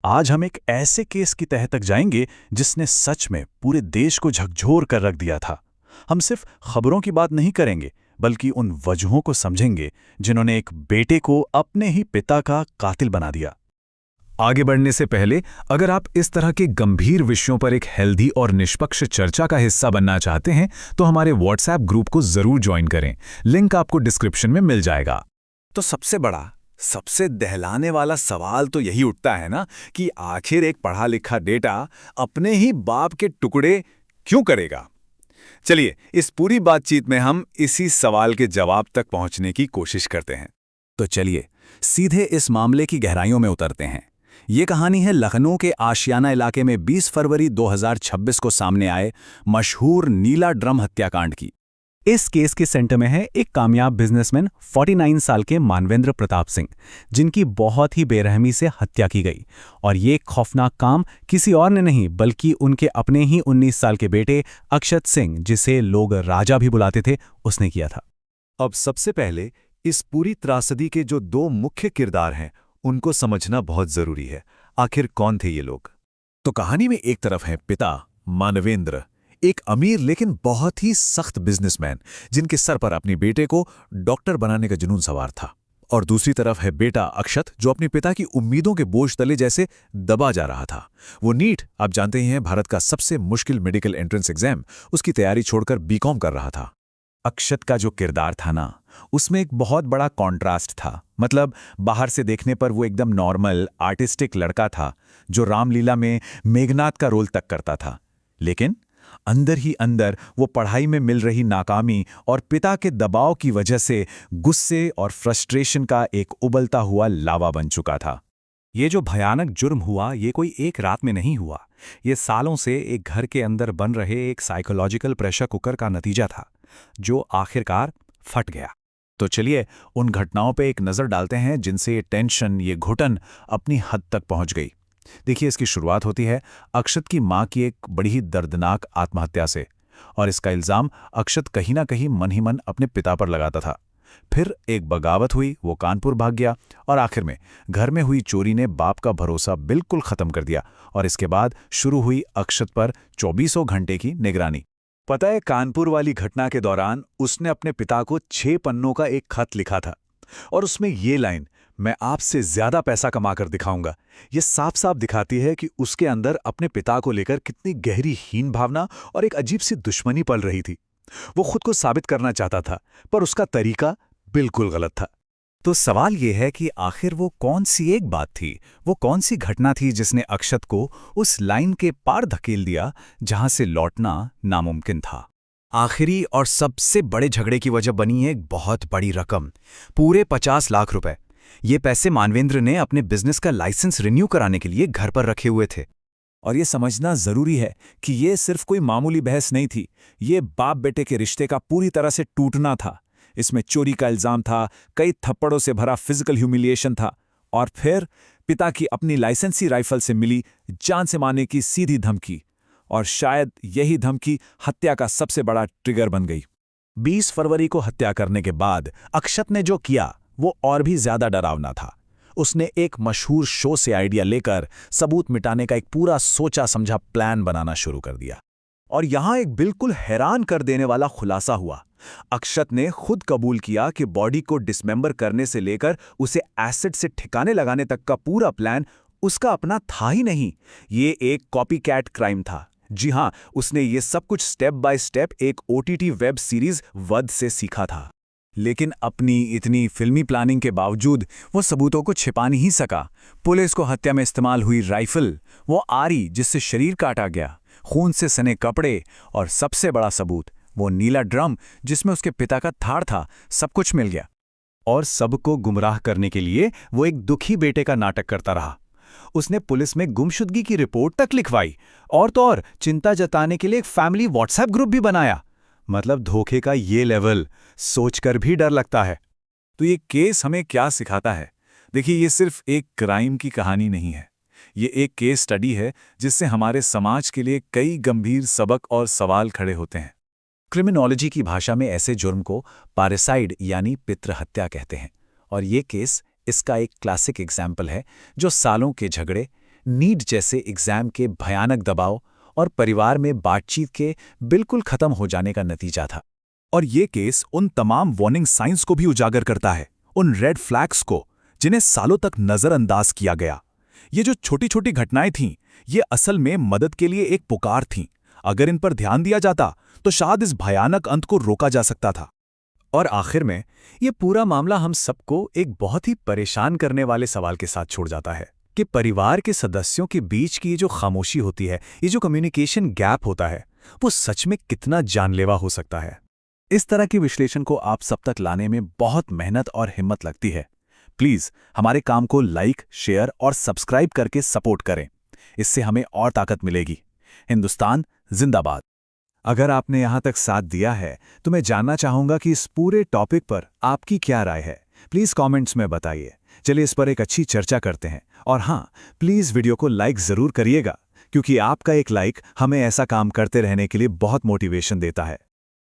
आज हम एक ऐसे केस की तह तक जाएंगे जिसने सच में पूरे देश को झकझोर कर रख दिया था। हम सिर्फ खबरों की बात नहीं करेंगे, बल्कि उन वजहों को समझेंगे जिन्होंने एक बेटे को अपने ही पिता का कातिल बना दिया। आगे बढ़ने से पहले अगर आप इस तरह के गंभीर विषयों पर एक हेल्दी और निष्पक्ष चर्चा का हिस्सा बनना चाहते हैं तो हमारे व्हाट्सएप ग्रुप को जरूर ज्वाइन करें। लिंक आपको डिस्क्रिप्शन में मिल जाएगा। तो सबसे बड़ा, सबसे दहलाने वाला सवाल तो यही उठता है ना कि आखिर एक पढ़ा लिखा बेटा अपने ही बाप के टुकड़े क्यों करेगा। चलिए, इस पूरी बातचीत में हम इसी सवाल के जवाब तक पहुंचने की कोशिश करते हैं। तो चलिए सीधे इस मामले की गहराइयों में उतरते हैं। ये कहानी है लखनऊ के आशियाना इलाके में 20 फरवरी 2026 को सामने आए मशहूर नीला ड्रम हत्याकांड की। इस केस के सेंटर में है एक कामयाब बिजनेसमैन 49 साल के मानवेंद्र प्रताप सिंह, जिनकी बहुत ही बेरहमी से हत्या की गई। और ये खौफनाक काम किसी और ने नहीं बल्कि उनके अपने ही 19 साल के बेटे अक्षत सिंह, जिसे लोग राजा भी बुलाते थे, उसने किया था। अब सबसे पहले इस पूरी त्रासदी के जो दो मुख्य किरदार हैं उनको समझना बहुत जरूरी है। आखिर कौन थे ये लोग? तो कहानी में एक तरफ है पिता मानवेंद्र, एक अमीर लेकिन बहुत ही सख्त बिजनेसमैन जिनके सर पर अपने बेटे को डॉक्टर बनाने का जुनून सवार था। और दूसरी तरफ है बेटा अक्षत, जो अपने पिता की उम्मीदों के बोझ तले जैसे दबा जा रहा था। वो नीट, आप जानते ही हैं, भारत का सबसे मुश्किल मेडिकल एंट्रेंस एग्जाम, उसकी तैयारी छोड़कर बीकॉम कर रहा था। अक्षत का जो किरदार था ना, उसमें एक बहुत बड़ा कॉन्ट्रास्ट था। मतलब बाहर से देखने पर वो एकदम नॉर्मल आर्टिस्टिक लड़का था जो रामलीला में मेघनाथ का रोल तक करता था, लेकिन अंदर ही अंदर वो पढ़ाई में मिल रही नाकामी और पिता के दबाव की वजह से गुस्से और फ्रस्ट्रेशन का एक उबलता हुआ लावा बन चुका था। ये जो भयानक जुर्म हुआ, ये कोई एक रात में नहीं हुआ। ये सालों से एक घर के अंदर बन रहे एक साइकोलॉजिकल प्रेशर कुकर का नतीजा था, जो आखिरकार फट गया। तो चलिए उन घटनाओं पे एक नज़र डालते हैं जिनसे ये टेंशन, ये घुटन अपनी हद तक पहुंच गई। देखिए, इसकी शुरुआत होती है अक्षत की मां की एक बड़ी ही दर्दनाक आत्महत्या से, और इसका इल्ज़ाम अक्षत कहीं ना कहीं मन ही मन अपने पिता पर लगाता था। फिर एक बगावत हुई, वो कानपुर भाग गया, और आखिर में घर में हुई चोरी ने बाप का भरोसा बिल्कुल खत्म कर दिया। और इसके बाद शुरू हुई अक्षत पर 24 घंटे की निगरानी। पता है, कानपुर वाली घटना के दौरान उसने अपने पिता को 6 पन्नों का एक खत लिखा था, और उसमें ये लाइन, मैं आपसे ज्यादा पैसा कमाकर दिखाऊंगा, ये साफ साफ दिखाती है कि उसके अंदर अपने पिता को लेकर कितनी गहरी हीन भावना और एक अजीब सी दुश्मनी पल रही थी। वो खुद को साबित करना चाहता था, पर उसका तरीका बिल्कुल गलत था। तो सवाल ये है कि आखिर वो कौन सी एक बात थी, वो कौन सी घटना थी जिसने अक्षत को उस लाइन के पार धकेल दिया जहां से लौटना नामुमकिन था। आखिरी और सबसे बड़े झगड़े की वजह बनी एक बहुत बड़ी रकम, पूरे 50 लाख रुपए। ये पैसे मानवेंद्र ने अपने बिजनेस का लाइसेंस रिन्यू कराने के लिए घर पर रखे हुए थे। और ये समझना जरूरी है कि ये सिर्फ कोई मामूली बहस नहीं थी, ये बाप बेटे के रिश्ते का पूरी तरह से टूटना था। इसमें चोरी का इल्जाम था, कई थप्पड़ों से भरा फिजिकल ह्यूमिलिएशन था, और फिर पिता की अपनी लाइसेंसी राइफल से मिली जान से मारने की सीधी धमकी। और शायद यही धमकी हत्या का सबसे बड़ा ट्रिगर बन गई। 20 फरवरी को हत्या करने के बाद अक्षत ने जो किया वो और भी ज्यादा डरावना था। उसने एक मशहूर शो से आइडिया लेकर सबूत मिटाने का एक पूरा सोचा समझा प्लान बनाना शुरू कर दिया। और यहां एक बिल्कुल हैरान कर देने वाला खुलासा हुआ। अक्षत ने खुद कबूल किया कि बॉडी को डिसमेंबर करने से लेकर उसे एसिड से ठिकाने लगाने तक का पूरा प्लान उसका अपना था ही नहीं, ये एक कॉपीकैट क्राइम था। जी हां, उसने ये सब कुछ स्टेप बाय स्टेप एक OTT वेब सीरीज वध से सीखा था। लेकिन अपनी इतनी फिल्मी प्लानिंग के बावजूद वो सबूतों को छिपा नहीं सका। पुलिस को हत्या में इस्तेमाल हुई राइफल, वो आरी जिससे शरीर काटा गया, खून से सने कपड़े, और सबसे बड़ा सबूत वो नीला ड्रम जिसमें उसके पिता का थाड़ था, सब कुछ मिल गया। और सबको गुमराह करने के लिए वो एक दुखी बेटे का नाटक करता रहा। उसने पुलिस में गुमशुदगी की रिपोर्ट तक लिखवाई, और तो और चिंता जताने के लिए एक फैमिली व्हाट्सएप ग्रुप भी बनाया। मतलब धोखे का ये लेवल सोचकर भी डर लगता है। तो ये केस हमें क्या सिखाता है? देखिए, ये सिर्फ एक क्राइम की कहानी नहीं है, ये एक केस स्टडी है जिससे हमारे समाज के लिए कई गंभीर सबक और सवाल खड़े होते हैं। क्रिमिनोलॉजी की भाषा में ऐसे जुर्म को पारिसाइड यानी पितृहत्या कहते हैं, और ये केस इसका एक क्लासिक एग्जाम्पल है जो सालों के झगड़े, नीट जैसे एग्जाम के भयानक दबाव और परिवार में बातचीत के बिल्कुल खत्म हो जाने का नतीजा था। और ये केस उन तमाम वार्निंग साइंस को भी उजागर करता है, उन रेड फ्लैग्स को जिन्हें सालों तक नजरअंदाज किया गया। ये जो छोटी छोटी घटनाएं थीं, ये असल में मदद के लिए एक पुकार थीं। अगर इन पर ध्यान दिया जाता तो शायद इस भयानक अंत को रोका जा सकता था। और आखिर में ये पूरा मामला हम सबको एक बहुत ही परेशान करने वाले सवाल के साथ छोड़ जाता है कि परिवार के सदस्यों के बीच की ये जो खामोशी होती है, ये जो कम्युनिकेशन गैप होता है, वो सच में कितना जानलेवा हो सकता है। इस तरह के विश्लेषण को आप सब तक लाने में बहुत मेहनत और हिम्मत लगती है। प्लीज हमारे काम को लाइक, शेयर और सब्सक्राइब करके सपोर्ट करें। इससे हमें और ताकत मिलेगी। हिंदुस्तान जिंदाबाद। अगर आपने यहाँ तक साथ दिया है तो मैं जानना चाहूँगा कि इस पूरे टॉपिक पर आपकी क्या राय है। प्लीज़ कमेंट्स में बताइए। चलिए इस पर एक अच्छी चर्चा करते हैं। और हाँ, प्लीज़ वीडियो को लाइक ज़रूर करिएगा, क्योंकि आपका एक लाइक हमें ऐसा काम करते रहने के लिए बहुत मोटिवेशन देता है।